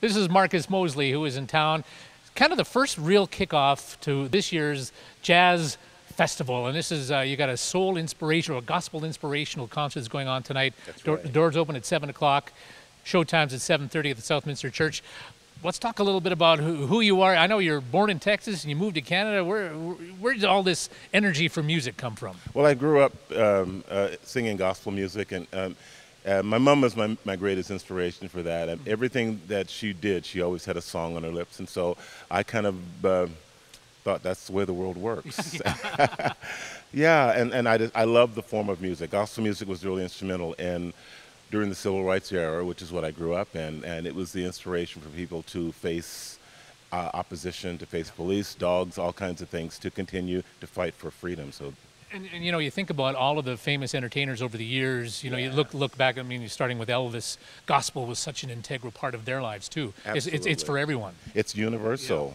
This is Marcus Mosley, who is in town. Kind of the first real kickoff to this year's Jazz Festival. And this is, you got a soul inspirational, a gospel inspirational concert that's going on tonight. That's right. The doors open at 7 o'clock. Showtime's at 7:30 at the Southminster Church. Let's talk a little bit about who you are. I know you're born in Texas and you moved to Canada. Where did all this energy for music come from? Well, I grew up singing gospel music, and my mom was my greatest inspiration for that. And everything that she did, she always had a song on her lips. And so I kind of thought that's the way the world works. Yeah, and I love the form of music. Gospel music was really instrumental during the Civil Rights era, which is what I grew up in, and it was the inspiration for people to face opposition, to face police, dogs, all kinds of things, to continue to fight for freedom. So. And you know, you think about all of the famous entertainers over the years. You know, you look back. I mean, starting with Elvis, gospel was such an integral part of their lives too. Absolutely. It's for everyone. It's universal.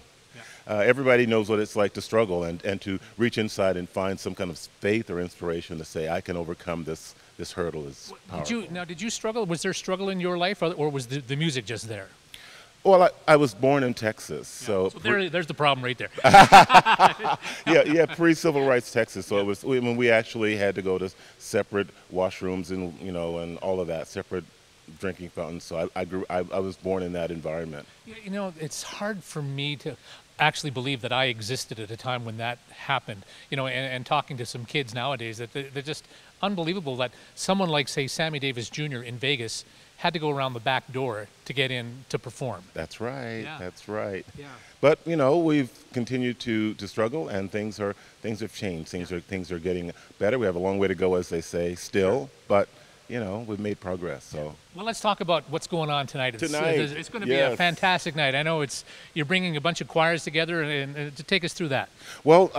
Yeah. Everybody knows what it's like to struggle and to reach inside and find some kind of faith or inspiration to say, I can overcome this hurdle. Is powerful. Did you struggle? Was there struggle in your life, or was the music just there? Well, I was born in Texas, so there's the problem right there. yeah, pre-civil rights Texas. So it was when we actually had to go to separate washrooms and all of that, separate drinking fountains. So I was born in that environment. You know, it's hard for me to actually believe that I existed at a time when that happened. You know, and talking to some kids nowadays, that they're just unbelievable that someone like, say, Sammy Davis Jr. in Vegas had to go around the back door to get in to perform. That's right. Yeah. That's right. Yeah. But we've continued to struggle, and things have changed. Things are getting better. We have a long way to go, as they say, still, but we've made progress. So. Well, let's talk about what's going on tonight. It's going to be a fantastic night. I know you're bringing a bunch of choirs together, and to take us through that. Well,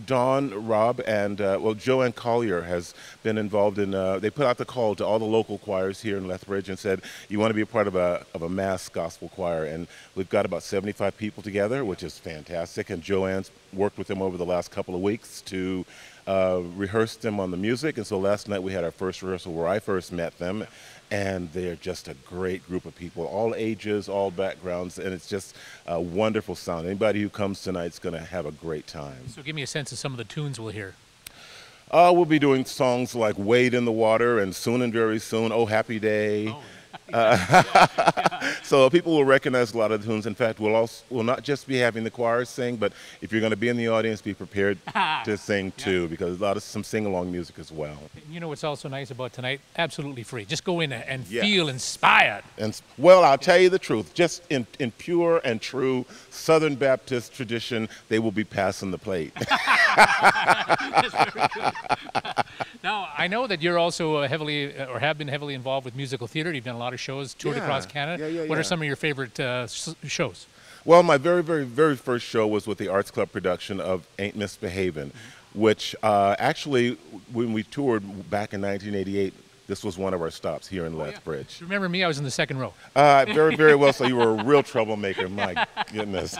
Dawn, Rob, and Joanne Collier has been involved in. They put out the call to all the local choirs here in Lethbridge and said, you want to be a part of a mass gospel choir, and we've got about 75 people together, which is fantastic. And Joanne's worked with them over the last couple of weeks to rehearse them on the music, and so last night we had our first rehearsal where I first met them, and they're just a great group of people, all ages, all backgrounds, and it's just a wonderful sound. Anybody who comes tonight's going to have a great time. So give me a sense of some of the tunes we'll hear. We'll be doing songs like Wade in the Water and Soon and Very Soon, Oh Happy Day. Oh. So people will recognize a lot of the tunes. In fact, we'll not just be having the choirs sing, but if you're going to be in the audience, be prepared to sing too, because some sing-along music as well. You know what's also nice about tonight? Absolutely free. Just go in and feel inspired. And well, I'll tell you the truth. Just in pure and true Southern Baptist tradition, they will be passing the plate. That's very good. Now, I know that you're also have been heavily involved with musical theater. You've done a lot of shows, toured across Canada. What are some of your favorite shows? Well, my very, very, very first show was with the Arts Club production of Ain't Misbehavin', which actually, when we toured back in 1988, this was one of our stops here in Lethbridge. Remember me? I was in the second row. Very, very well. So you were a real troublemaker. My goodness.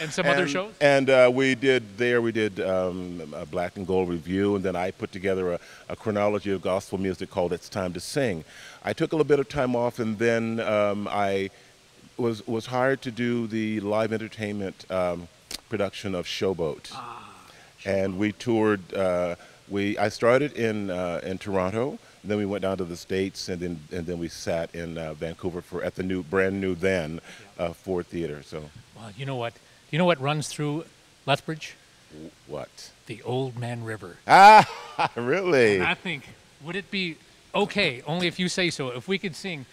And some other shows? And we did a Black and Gold Review, and then I put together a chronology of gospel music called It's Time to Sing. I took a little bit of time off, and then I was hired to do the live entertainment production of Showboat. And we toured. I started in Toronto, then we went down to the States, and then we sat in Vancouver at the brand new Ford Theater. So. Well, you know what? You know what runs through Lethbridge? What? The Old Man River. Ah, really? And I think, would it be okay, only if you say so, if we could sing,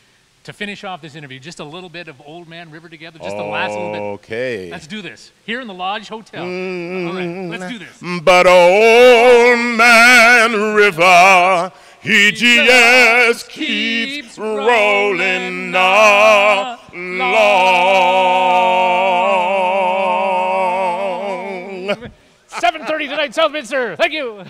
to finish off this interview, just a little bit of Old Man River together, just the last little bit. Okay. Let's do this. Here in the Lodge Hotel. All right, let's do this. But Old Man River, he just keeps rolling along. 7:30 tonight, Southminster. Thank you.